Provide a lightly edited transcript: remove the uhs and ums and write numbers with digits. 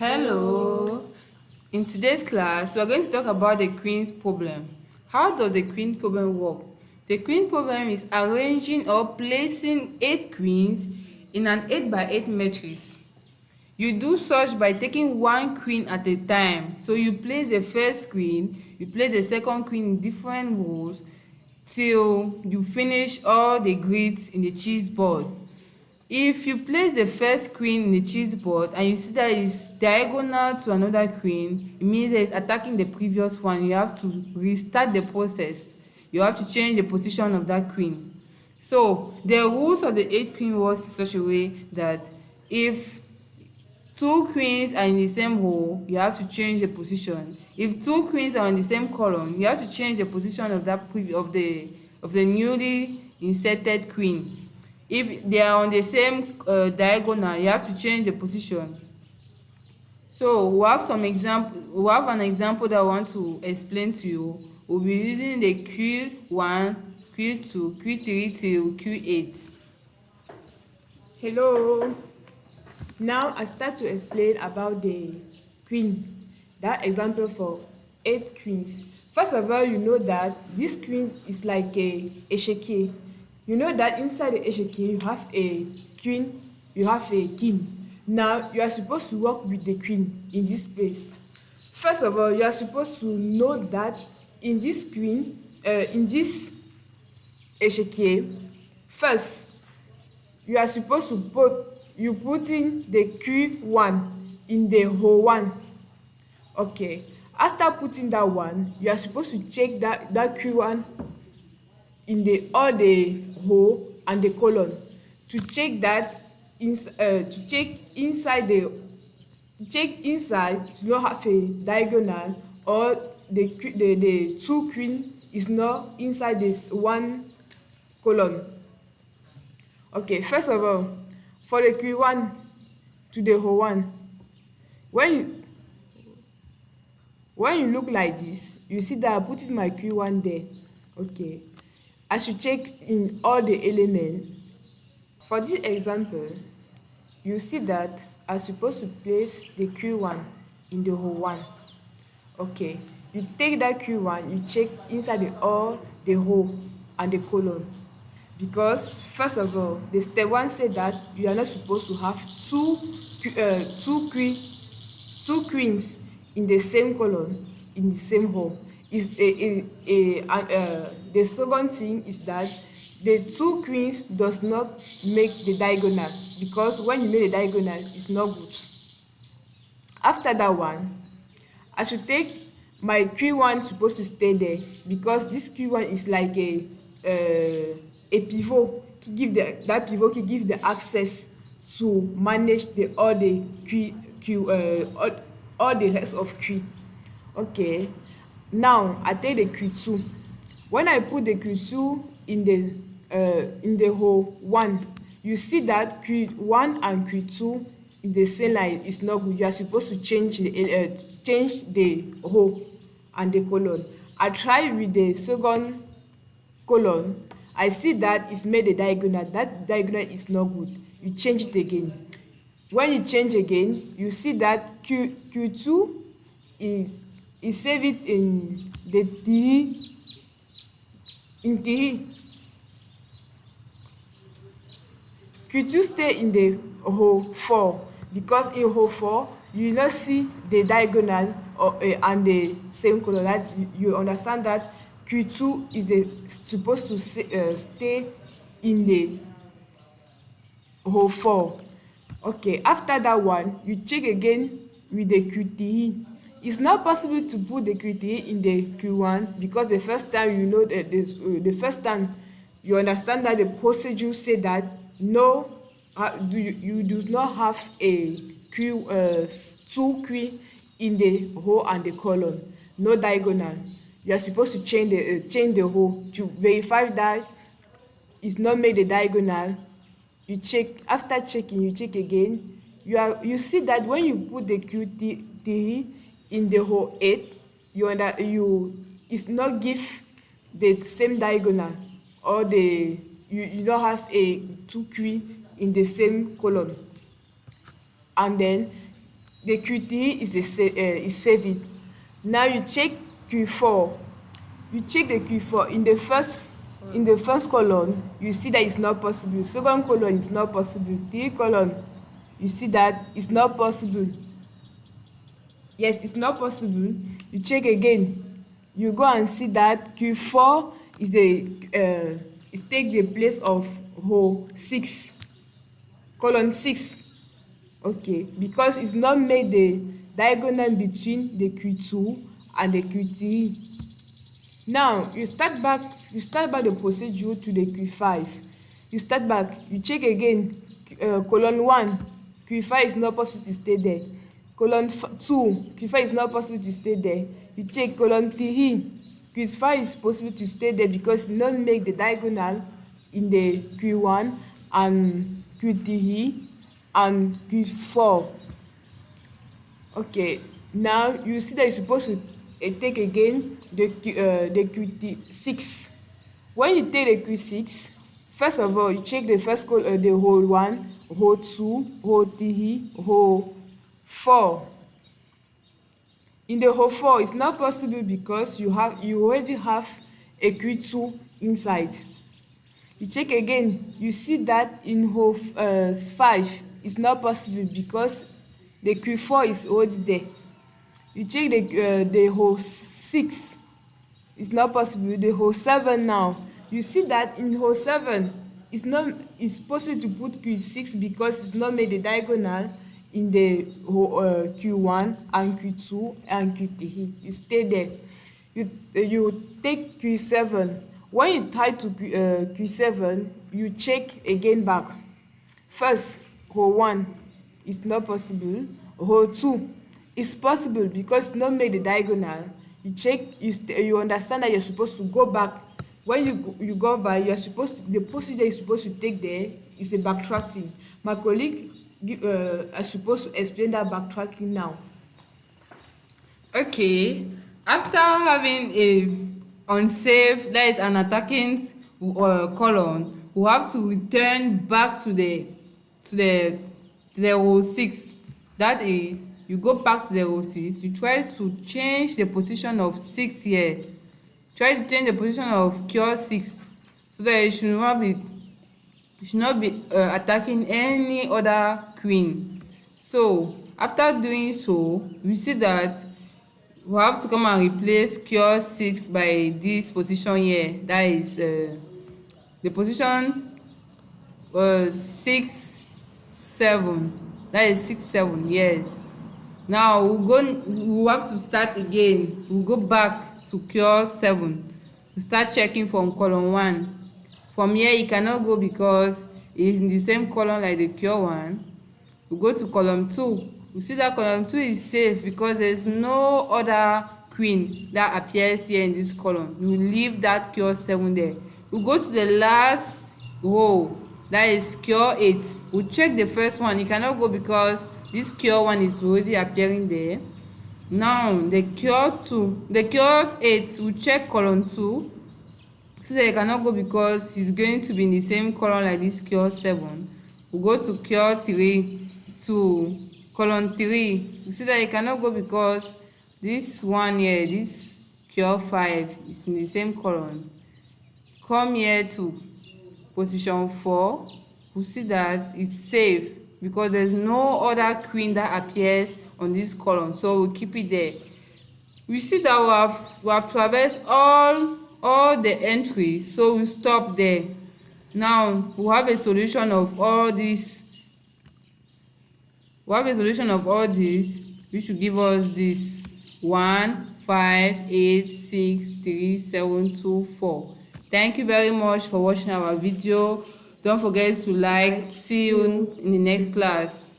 Hello. In today's class, we are going to talk about the queen's problem. How does the queen problem work? The queen problem is arranging or placing 8 queens in an 8 by 8 matrix. You do such by taking one queen at a time. So you place the first queen, you place the second queen in different rows till you finish all the grids in the chess board. If you place the first queen in the chessboard and you see that it's diagonal to another queen, it means that it's attacking the previous one. You have to restart the process. You have to change the position of that queen. So the rules of the 8 queen works in such a way that if 2 queens are in the same row, you have to change the position. If 2 queens are in the same column, you have to change the position of that of the newly inserted queen. If they are on the same diagonal, you have to change the position. So we have an example that I want to explain to you. We'll be using the Q1, Q2, Q3 till Q8. Hello. Now I start to explain about the queen. That example for 8 queens. First of all, you know that this queen is like a échiquier. You know that inside the échiquier you have a queen, you have a king. Now you are supposed to work with the queen in this place. First of all, you are supposed to know that in this in this échiquier, first you are supposed to putting the Q1 in the row 1. Okay. After putting that one, you are supposed to check that Q1 in all the row and the column to check that inside to not have a diagonal, or the 2 queen is not inside this one column. Okay, first of all, for the Q1 to the row 1, when you look like this, you see that I put in my Q1 there. Okay, I should check in all the elements. For this example, you see that I'm supposed to place the Q1 in the row 1. Okay, you take that Q1, you check inside all the row and the column. Because first of all, the step 1 said that you are not supposed to have two queens in the same column, in the same row. The second thing is that the 2 queens does not make the diagonal, because when you make the diagonal, it's not good. After that one, I should take my Q1 supposed to stay there, because this Q1 is like a pivot. That pivot can give the access to manage all the rest of Q. Okay, now I take the Q2. When I put the Q2 in the row 1, you see that Q1 and Q2 in the same line is not good. You are supposed to change the row and the column. I try with the second column. I see that it's made a diagonal. That diagonal is not good. You change it again. When you change again, you see that Q2 is save it in the T in T. Q2 stay in the row 4, because in row 4 you not see the diagonal and the same color. That you understand that Q2 is supposed to stay in the row 4. Okay, after that one, you check again with the Q3. It's not possible to put the Q3 in the Q1, because the first time you know the first time you understand that the procedure say that no, you do not have a 2 queen in the row and the column, no diagonal. You are supposed to change the row to verify that it's not made a diagonal. You check. After checking, you check again. You see that when you put the Q3 in the row 8, it's not give the same diagonal, or you don't have a 2 queen in the same column. And then the Q3 is saving. Now you check Q4. You check the Q4 in the first column. You see that it's not possible. Second column is not possible. Third column, you see that it's not possible. Yes, it's not possible. You check again. You go and see that Q4 is take the place of row 6, column 6. Okay, because it's not made the diagonal between the Q2 and the Q3. Now you start back the procedure to the Q5. You start back, you check again, column 1, Q5 is not possible to stay there. Column 2, Q5 is not possible to stay there. You check column 3, Q5 is possible to stay there because it not make the diagonal in the Q1 and Q3 and Q4. Okay, now you see that you're supposed to take again the Q6. When you take the Q6, first of all, you check the the whole 1, whole 2, whole 3, whole 4. In the whole 4, it's not possible because you already have a Q2 inside. You check again, you see that in whole 5, it's not possible because the Q4 is already there. You check the whole 6, it's not possible. The whole 7 now, you see that in whole 7, it's possible to put Q6 because it's not made the diagonal in the Q1 and Q2 and Q3. You stay there. You take Q7. When you tie to Q7, you check again back. First, row 1 is not possible. Row 2 is possible because it's not made the diagonal. You check, you understand that you're supposed to go back. When you go back, the procedure you're supposed to take there is a backtracking. My colleague are supposed to explain that backtracking now. Okay, after having a unsafe, that is an attacking column, we have to return back to the row 6. That is, you go back to the row 6, you try to change the position of 6 here. Try to change the position of cure 6 so that it should not be attacking any other queen. So after doing so, we see that we have to come and replace cure 6 by this position here. That is the position 6 7. That is 6 7. Yes. Now we have to start again. We go back to cure 7. We start checking from column 1. From here you cannot go because it's in the same column like the cure 1. We go to column 2. We see that column 2 is safe because there's no other queen that appears here in this column. You leave that cure 7 there. We go to the last row, that is cure 8. We check the first one. You cannot go because this cure 1 is already appearing there. Now the cure 8, we check column 2. See that you cannot go because it's going to be in the same column like this cure 7. We go to cure 3 to column 3. You see that you cannot go because this one here, this cure 5, is in the same column. Come here to position 4. We see that it's safe because there's no other queen that appears on this column, so we keep it there. We see that we have traversed all the entries, so we stop there. Now we have a solution of all this. Which will give us this 1 5 8 6 3 7 2 4. Thank you very much for watching our video. Don't forget to like. See you in the next class.